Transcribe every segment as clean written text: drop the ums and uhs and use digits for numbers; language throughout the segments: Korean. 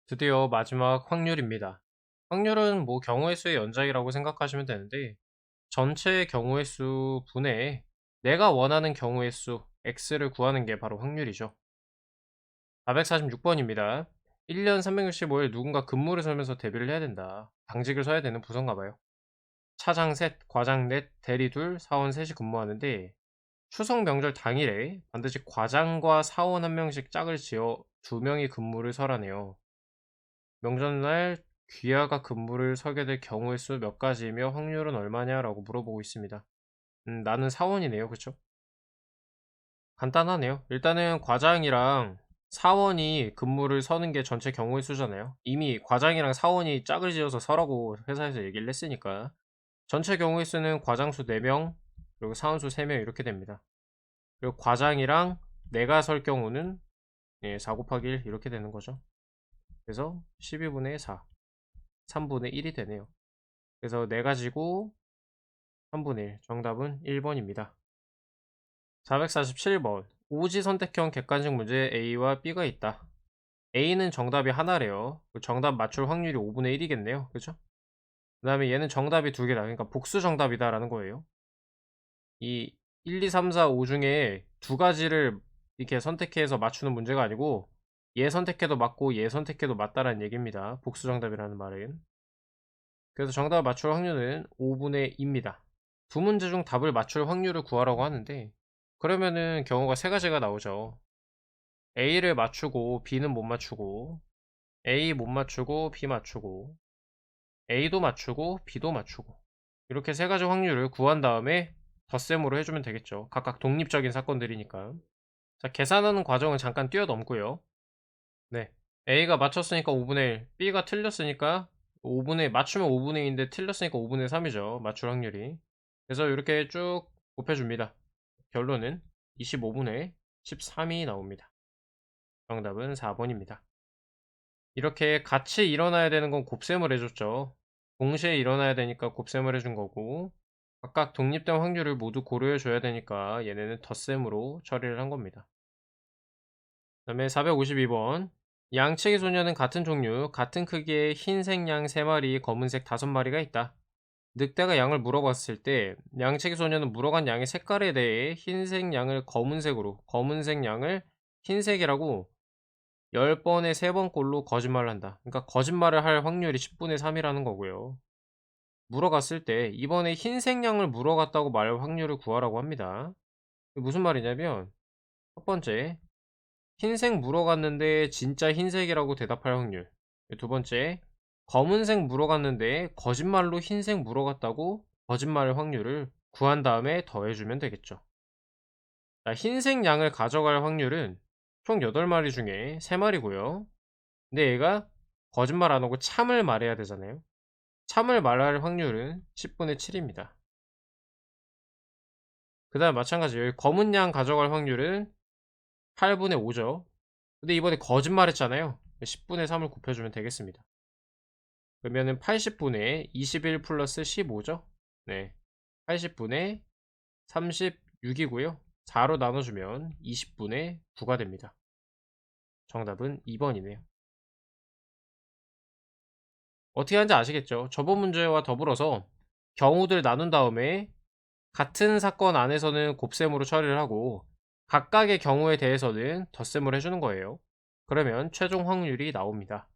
드디어 마지막 확률입니다. 확률은 뭐 경우의 수의 연장이라고 생각하시면 되는데 전체의 경우의 수 분의 내가 원하는 경우의 수 x를 구하는 게 바로 확률이죠. 446번입니다. 1년 365일 누군가 근무를 서면서 대비를 해야 된다. 당직을 서야 되는 부서인가 봐요. 차장 셋, 과장 넷, 대리 둘, 사원 셋이 근무하는데 추석 명절 당일에 반드시 과장과 사원 한 명씩 짝을 지어 두 명이 근무를 서라네요. 명절날 귀하가 근무를 서게 될 경우의 수 몇 가지이며 확률은 얼마냐라고 물어보고 있습니다. 나는 사원이네요. 그쵸? 간단하네요. 일단은 과장이랑 사원이 근무를 서는 게 전체 경우의 수잖아요. 이미 과장이랑 사원이 짝을 지어서 서라고 회사에서 얘기를 했으니까 전체 경우의 수는 과장 수 4명 그리고 사원 수 3명 이렇게 됩니다. 그리고 과장이랑 내가 설 경우는 4 곱하기 1 이렇게 되는 거죠. 그래서 12분의 4 3분의 1이 되네요. 그래서 4가지고 3분의 1 정답은 1번입니다. 447번 오지 선택형 객관식 문제에 A와 B가 있다. A는 정답이 하나래요. 그 정답 맞출 확률이 5분의 1이겠네요. 그죠? 그 다음에 얘는 정답이 두 개다. 그러니까 복수 정답이다 라는 거예요. 이 1, 2, 3, 4, 5 중에 두 가지를 이렇게 선택해서 맞추는 문제가 아니고 얘 선택해도 맞고 얘 선택해도 맞다라는 얘기입니다. 복수 정답이라는 말은. 그래서 정답을 맞출 확률은 5분의 2입니다. 두 문제 중 답을 맞출 확률을 구하라고 하는데 그러면은 경우가 세 가지가 나오죠. A를 맞추고 B는 못 맞추고 A 못 맞추고 B 맞추고 A도 맞추고 B도 맞추고 이렇게 세 가지 확률을 구한 다음에 덧셈으로 해주면 되겠죠. 각각 독립적인 사건들이니까. 자, 계산하는 과정은 잠깐 뛰어넘고요. 네, A가 맞췄으니까 5분의 1, B가 틀렸으니까 5분의 맞추면 5분의 2인데 틀렸으니까 5분의 3이죠. 맞출 확률이. 그래서 이렇게 쭉 곱해줍니다. 결론은 25분의 13이 나옵니다. 정답은 4번입니다. 이렇게 같이 일어나야 되는 건 곱셈을 해줬죠. 동시에 일어나야 되니까 곱셈을 해준 거고 각각 독립된 확률을 모두 고려해 줘야 되니까 얘네는 덧셈으로 처리를 한 겁니다. 그 다음에 452번 양치기 소녀는 같은 종류, 같은 크기의 흰색 양 3마리, 검은색 5마리가 있다. 늑대가 양을 물어봤을 때 양치기 소녀는 물어간 양의 색깔에 대해 흰색 양을 검은색으로, 검은색 양을 흰색이라고 10번에 3번꼴로 거짓말을 한다. 그러니까 거짓말을 할 확률이 10분의 3이라는 거고요. 물어갔을 때 이번에 흰색 양을 물어갔다고 말할 확률을 구하라고 합니다. 무슨 말이냐면 첫 번째 흰색 물어갔는데 진짜 흰색이라고 대답할 확률. 두 번째, 검은색 물어갔는데 거짓말로 흰색 물어갔다고 거짓말할 확률을 구한 다음에 더해주면 되겠죠. 자, 흰색 양을 가져갈 확률은 총 8마리 중에 3마리고요. 근데 얘가 거짓말 안 하고 참을 말해야 되잖아요. 참을 말할 확률은 10분의 7입니다. 그 다음 마찬가지로 검은 양 가져갈 확률은 8분의 5죠. 근데 이번에 거짓말 했잖아요. 10분의 3을 곱해주면 되겠습니다. 그러면은 80분의 21 플러스 15죠? 네. 80분의 36이고요. 4로 나눠주면 20분의 9가 됩니다. 정답은 2번이네요. 어떻게 하는지 아시겠죠? 저번 문제와 더불어서 경우들 나눈 다음에 같은 사건 안에서는 곱셈으로 처리를 하고 각각의 경우에 대해서는 덧셈을 해주는 거예요. 그러면 최종 확률이 나옵니다.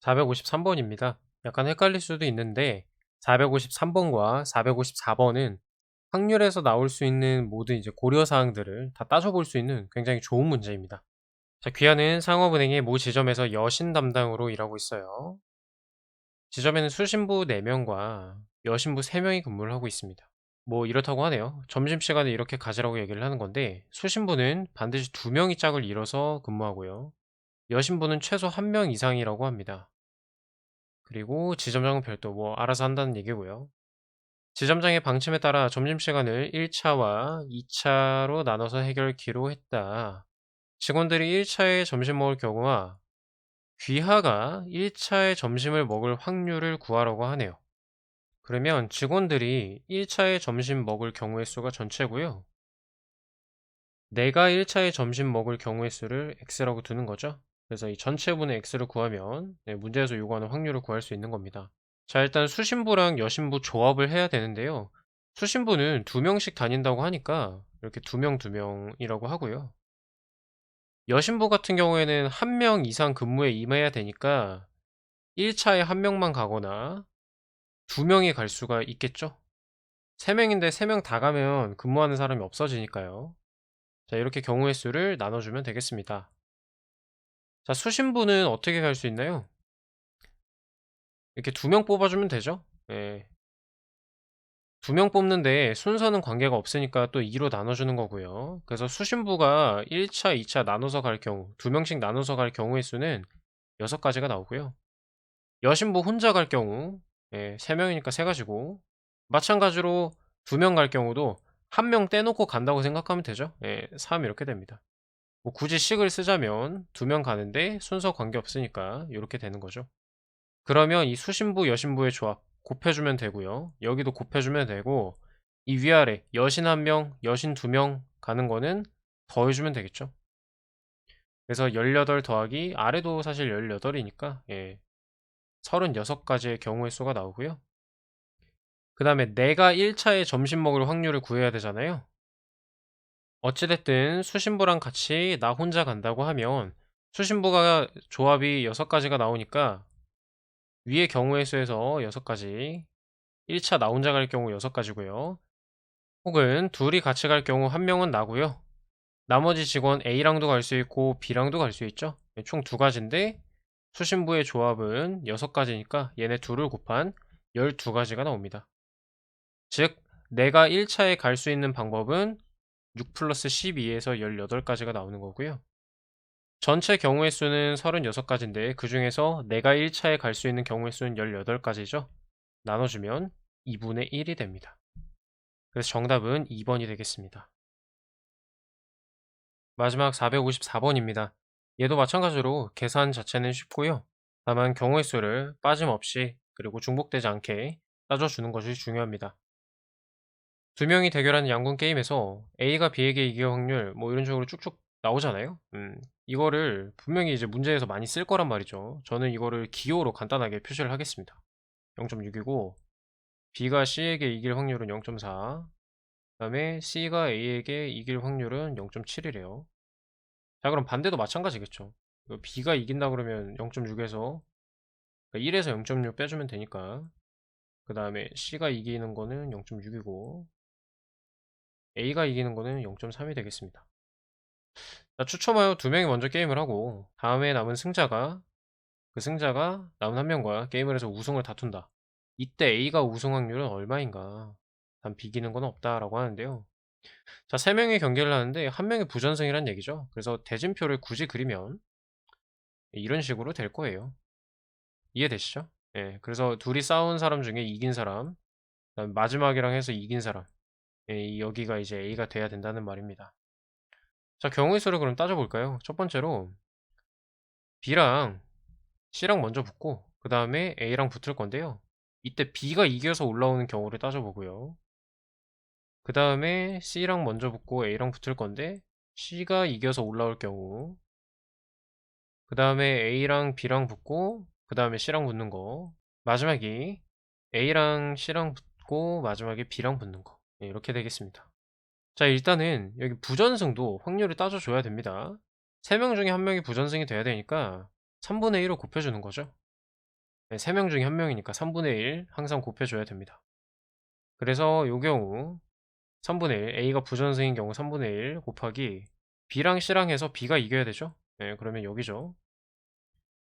453번입니다. 약간 헷갈릴 수도 있는데 453번과 454번은 확률에서 나올 수 있는 모든 이제 고려사항들을 다 따져볼 수 있는 굉장히 좋은 문제입니다. 자, 귀하는 상업은행의 모 지점에서 여신 담당으로 일하고 있어요. 지점에는 수신부 4명과 여신부 3명이 근무를 하고 있습니다. 뭐 이렇다고 하네요. 점심시간에 이렇게 가지라고 얘기를 하는 건데 수신부는 반드시 2명이 짝을 이뤄서 근무하고요. 여신부는 최소 1명 이상이라고 합니다. 그리고 지점장은 별도 뭐 알아서 한다는 얘기고요. 지점장의 방침에 따라 점심시간을 1차와 2차로 나눠서 해결키로 했다. 직원들이 1차에 점심 먹을 경우와 귀하가 1차에 점심을 먹을 확률을 구하라고 하네요. 그러면 직원들이 1차에 점심 먹을 경우의 수가 전체고요. 내가 1차에 점심 먹을 경우의 수를 x라고 두는 거죠. 그래서 이 전체분의 x를 구하면 문제에서 요구하는 확률을 구할 수 있는 겁니다. 자, 일단 수신부랑 여신부 조합을 해야 되는데요. 수신부는 2명씩 다닌다고 하니까 이렇게 2명 2명이라고 하고요. 여신부 같은 경우에는 1명 이상 근무에 임해야 되니까 1차에 1명만 가거나 2명이 갈 수가 있겠죠. 3명인데 3명 다 가면 근무하는 사람이 없어지니까요. 자, 이렇게 경우의 수를 나눠주면 되겠습니다. 자, 수신부는 어떻게 갈 수 있나요? 이렇게 2명 뽑아주면 되죠. 예. 2명 뽑는데 순서는 관계가 없으니까 또 2로 나눠주는 거고요. 그래서 수신부가 1차, 2차 나눠서 갈 경우, 2명씩 나눠서 갈 경우의 수는 6가지가 나오고요. 여신부 혼자 갈 경우, 3명이니까 3가지고, 마찬가지로 2명 갈 경우도 1명 떼놓고 간다고 생각하면 되죠. 3 이렇게 됩니다. 뭐 굳이 식을 쓰자면 2명 가는데 순서 관계 없으니까 이렇게 되는 거죠. 그러면 이 수신부, 여신부의 조합 곱해주면 되고요. 여기도 곱해주면 되고, 이 위아래 여신 1명, 여신 2명 가는 거는 더해주면 되겠죠. 그래서 18 더하기 아래도 사실 18이니까 36가지의 경우의 수가 나오고요. 그 다음에 내가 1차에 점심 먹을 확률을 구해야 되잖아요. 어찌됐든 수신부랑 같이 나 혼자 간다고 하면 수신부가 조합이 6가지가 나오니까 위의 경우의 수에서 6가지, 1차 나 혼자 갈 경우 6가지고요. 혹은 둘이 같이 갈 경우 1명은 나고요. 나머지 직원 A랑도 갈 수 있고 B랑도 갈 수 있죠. 총 2가지인데 수신부의 조합은 6가지니까 얘네 둘을 곱한 12가지가 나옵니다. 즉 내가 1차에 갈 수 있는 방법은 6 플러스 12에서 18가지가 나오는 거고요. 전체 경우의 수는 36가지인데 그 중에서 내가 1차에 갈 수 있는 경우의 수는 18가지죠. 나눠주면 2분의 1이 됩니다. 그래서 정답은 2번이 되겠습니다. 마지막 454번입니다. 얘도 마찬가지로 계산 자체는 쉽고요. 다만 경우의 수를 빠짐없이 그리고 중복되지 않게 따져주는 것이 중요합니다. 2명이 대결하는 양궁 게임에서 A가 B에게 이길 확률 뭐 이런 식으로 쭉쭉 나오잖아요. 이거를 분명히 이제 문제에서 많이 쓸 거란 말이죠. 저는 이거를 기호로 간단하게 표시를 하겠습니다. 0.6이고 B가 C에게 이길 확률은 0.4, 그 다음에 C가 A에게 이길 확률은 0.7이래요. 자, 그럼 반대도 마찬가지겠죠. B가 이긴다 그러면 0.6에서 1에서 0.6 빼주면 되니까, 그 다음에 C가 이기는 거는 0.6이고 A가 이기는 거는 0.3이 되겠습니다. 자, 추첨하여 2명이 먼저 게임을 하고 다음에 남은 승자가, 그 승자가 남은 1명과 게임을 해서 우승을 다툰다. 이때 A가 우승 확률은 얼마인가? 단 비기는 건 없다라고 하는데요. 자, 3명의 경기를 하는데 1명이 부전승이란 얘기죠. 그래서 대진표를 굳이 그리면 이런 식으로 될 거예요. 이해되시죠? 그래서 둘이 싸운 사람 중에 이긴 사람, 그다음에 마지막이랑 해서 이긴 사람, 여기가 이제 A가 돼야 된다는 말입니다. 자, 경우의 수를 그럼 따져볼까요? 첫 번째로 B랑 C랑 먼저 붙고 그 다음에 A랑 붙을 건데요. 이때 B가 이겨서 올라오는 경우를 따져보고요. 그 다음에 C랑 먼저 붙고 A랑 붙을 건데 C가 이겨서 올라올 경우, 그 다음에 A랑 B랑 붙고 그 다음에 C랑 붙는 거, 마지막이 A랑 C랑 붙고 마지막에 B랑 붙는 거, 이렇게 되겠습니다. 자, 일단은 여기 부전승도 확률을 따져줘야 됩니다. 3명 중에 1명이 부전승이 돼야 되니까 3분의 1을 곱해주는 거죠. 3명 중에 1명이니까 3분의 1 항상 곱해줘야 됩니다. 그래서 요 경우 3분의 1, A가 부전승인 경우 3분의 1 곱하기 B랑 C랑 해서 B가 이겨야 되죠. 그러면 여기죠.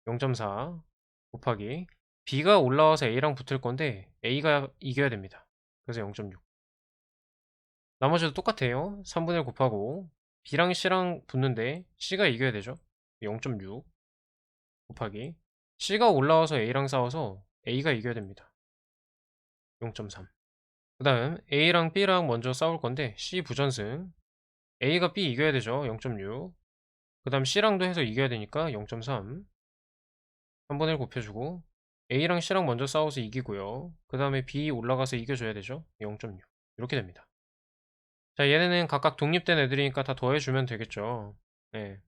0.4 곱하기 B가 올라와서 A랑 붙을 건데 A가 이겨야 됩니다. 그래서 0.6. 나머지도 똑같아요. 3분의 1 곱하고 B랑 C랑 붙는데 C가 이겨야 되죠. 0.6 곱하기 C가 올라와서 A랑 싸워서 A가 이겨야 됩니다. 0.3. 그 다음 A랑 B랑 먼저 싸울 건데 C 부전승, A가 B 이겨야 되죠. 0.6. 그 다음 C랑도 해서 이겨야 되니까 0.3. 3분의 1 곱해주고 A랑 C랑 먼저 싸워서 이기고요. 그 다음에 B 올라가서 이겨줘야 되죠. 0.6. 이렇게 됩니다. 자, 얘네는 각각 독립된 애들이니까 다 더해주면 되겠죠. 네.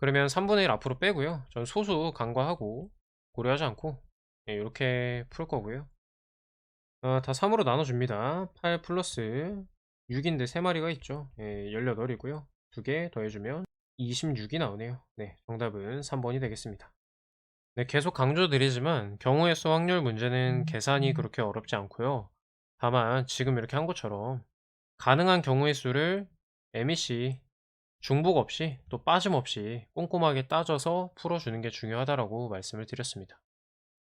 그러면 3분의 1 앞으로 빼고요. 전 소수 간과하고 고려하지 않고 이렇게 풀 거고요. 다 3으로 나눠줍니다. 8 플러스 6인데 3마리가 있죠. 18이고요. 2개 더해주면 26이 나오네요. 네, 정답은 3번이 되겠습니다. 네, 계속 강조드리지만 경우의 수 확률 문제는 계산이 그렇게 어렵지 않고요. 다만 지금 이렇게 한 것처럼 가능한 경우의 수를 MEC 중복 없이 또 빠짐없이 꼼꼼하게 따져서 풀어주는 게 중요하다라고 말씀을 드렸습니다.